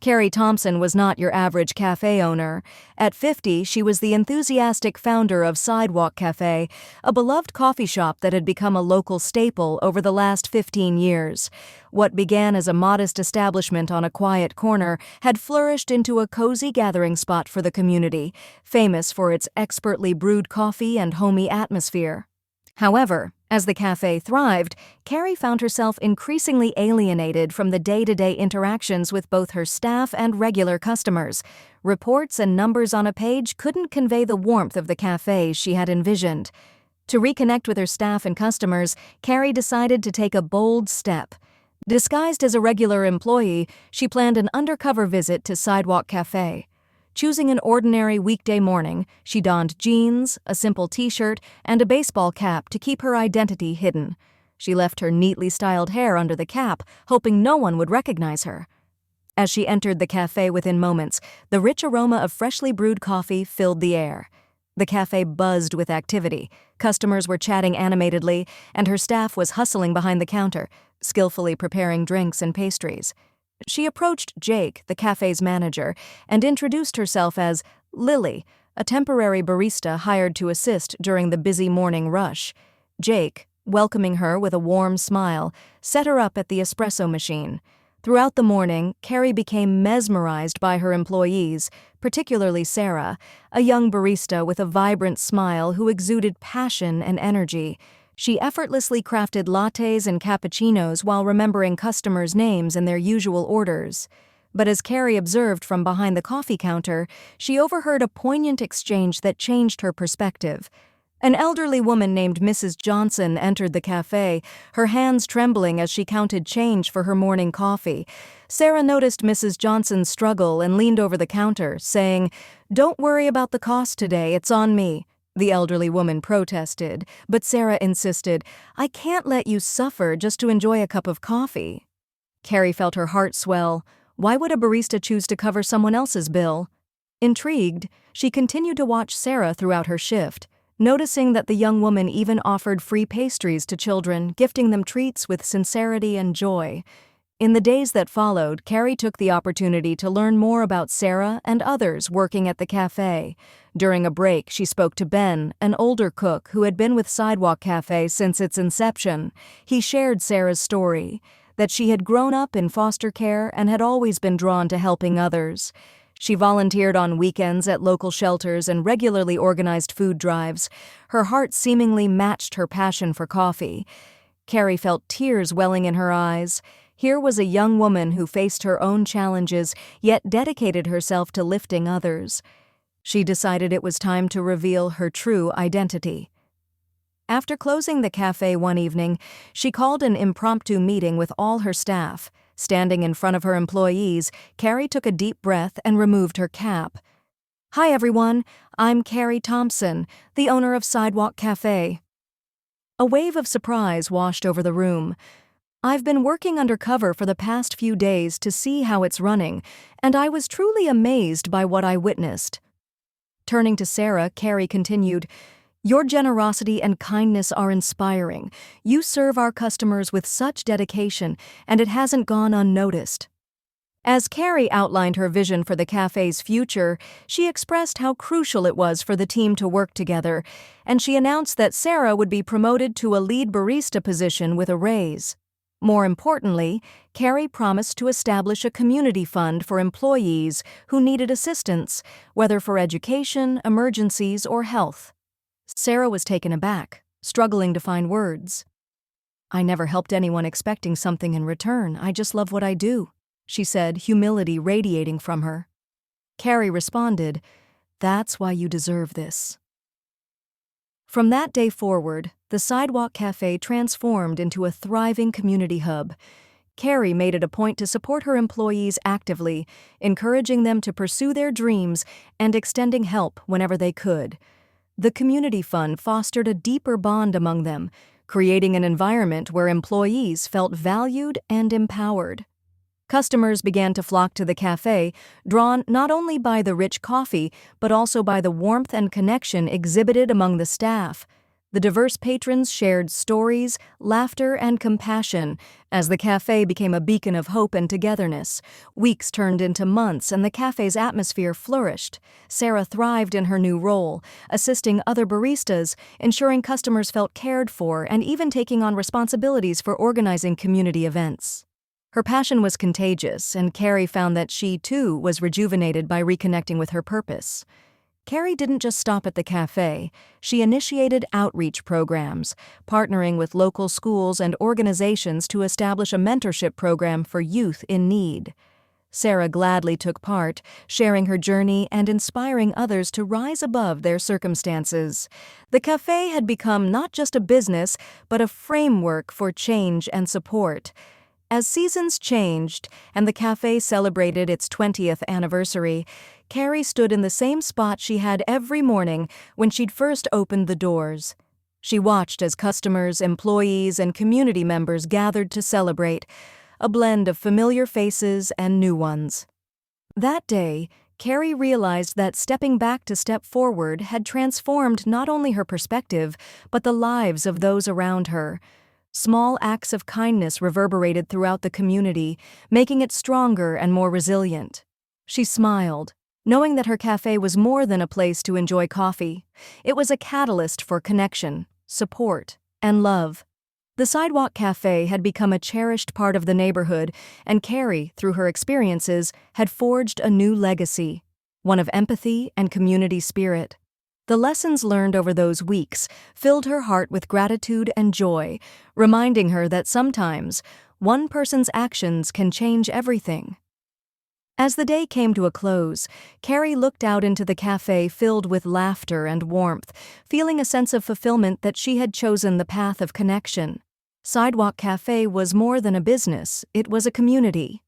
Carrie Thompson was not your average cafe owner. At 50, she was the enthusiastic founder of Sidewalk Café, a beloved coffee shop that had become a local staple over the last 15 years. What began as a modest establishment on a quiet corner had flourished into a cozy gathering spot for the community, famous for its expertly brewed coffee and homey atmosphere. However, as the cafe thrived, Carrie found herself increasingly alienated from the day-to-day interactions with both her staff and regular customers. Reports and numbers on a page couldn't convey the warmth of the cafe she had envisioned. To reconnect with her staff and customers, Carrie decided to take a bold step. Disguised as a regular employee, she planned an undercover visit to Sidewalk Café. Choosing an ordinary weekday morning, she donned jeans, a simple t-shirt, and a baseball cap to keep her identity hidden. She left her neatly styled hair under the cap, hoping no one would recognize her. As she entered the cafe within moments, the rich aroma of freshly brewed coffee filled the air. The cafe buzzed with activity. Customers were chatting animatedly, and her staff was hustling behind the counter, skillfully preparing drinks and pastries. She approached Jake, the cafe's manager, and introduced herself as Lily, a temporary barista hired to assist during the busy morning rush. Jake, welcoming her with a warm smile, set her up at the espresso machine. Throughout the morning, Carrie became mesmerized by her employees, particularly Sarah, a young barista with a vibrant smile who exuded passion and energy. She effortlessly crafted lattes and cappuccinos while remembering customers' names and their usual orders. But as Carrie observed from behind the coffee counter, she overheard a poignant exchange that changed her perspective. An elderly woman named Mrs. Johnson entered the cafe, her hands trembling as she counted change for her morning coffee. Sarah noticed Mrs. Johnson's struggle and leaned over the counter, saying, "Don't worry about the cost today, it's on me." The elderly woman protested, but Sarah insisted, "I can't let you suffer just to enjoy a cup of coffee." Carrie felt her heart swell. Why would a barista choose to cover someone else's bill? Intrigued, she continued to watch Sarah throughout her shift, noticing that the young woman even offered free pastries to children, gifting them treats with sincerity and joy. In the days that followed, Carrie took the opportunity to learn more about Sarah and others working at the cafe. During a break, she spoke to Ben, an older cook who had been with Sidewalk Café since its inception. He shared Sarah's story, that she had grown up in foster care and had always been drawn to helping others. She volunteered on weekends at local shelters and regularly organized food drives. Her heart seemingly matched her passion for coffee. Carrie felt tears welling in her eyes. Here was a young woman who faced her own challenges, yet dedicated herself to lifting others. She decided it was time to reveal her true identity. After closing the cafe one evening, she called an impromptu meeting with all her staff. Standing in front of her employees, Carrie took a deep breath and removed her cap. "Hi everyone, I'm Carrie Thompson, the owner of Sidewalk Café." A wave of surprise washed over the room. "I've been working undercover for the past few days to see how it's running, and I was truly amazed by what I witnessed." Turning to Sarah, Carrie continued, "Your generosity and kindness are inspiring. You serve our customers with such dedication, and it hasn't gone unnoticed." As Carrie outlined her vision for the cafe's future, she expressed how crucial it was for the team to work together, and she announced that Sarah would be promoted to a lead barista position with a raise. More importantly, Carrie promised to establish a community fund for employees who needed assistance, whether for education, emergencies, or health. Sarah was taken aback, struggling to find words. "I never helped anyone expecting something in return. I just love what I do," she said, humility radiating from her. Carrie responded, "That's why you deserve this." From that day forward, the Sidewalk Café transformed into a thriving community hub. Carrie made it a point to support her employees actively, encouraging them to pursue their dreams and extending help whenever they could. The community fund fostered a deeper bond among them, creating an environment where employees felt valued and empowered. Customers began to flock to the cafe, drawn not only by the rich coffee, but also by the warmth and connection exhibited among the staff. The diverse patrons shared stories, laughter, and compassion as the cafe became a beacon of hope and togetherness. Weeks turned into months, and the cafe's atmosphere flourished. Sarah thrived in her new role, assisting other baristas, ensuring customers felt cared for, and even taking on responsibilities for organizing community events. Her passion was contagious, and Carrie found that she, too, was rejuvenated by reconnecting with her purpose. Carrie didn't just stop at the cafe. She initiated outreach programs, partnering with local schools and organizations to establish a mentorship program for youth in need. Sarah gladly took part, sharing her journey and inspiring others to rise above their circumstances. The cafe had become not just a business, but a framework for change and support. As seasons changed and the cafe celebrated its 20th anniversary, Carrie stood in the same spot she had every morning when she'd first opened the doors. She watched as customers, employees, and community members gathered to celebrate, a blend of familiar faces and new ones. That day, Carrie realized that stepping back to step forward had transformed not only her perspective, but the lives of those around her. Small acts of kindness reverberated throughout the community, making it stronger and more resilient. She smiled, knowing that her cafe was more than a place to enjoy coffee. It was a catalyst for connection, support, and love. The Sidewalk Café had become a cherished part of the neighborhood, and Carrie, through her experiences, had forged a new legacy, one of empathy and community spirit. The lessons learned over those weeks filled her heart with gratitude and joy, reminding her that sometimes one person's actions can change everything. As the day came to a close, Carrie looked out into the cafe filled with laughter and warmth, feeling a sense of fulfillment that she had chosen the path of connection. Sidewalk Café was more than a business, it was a community.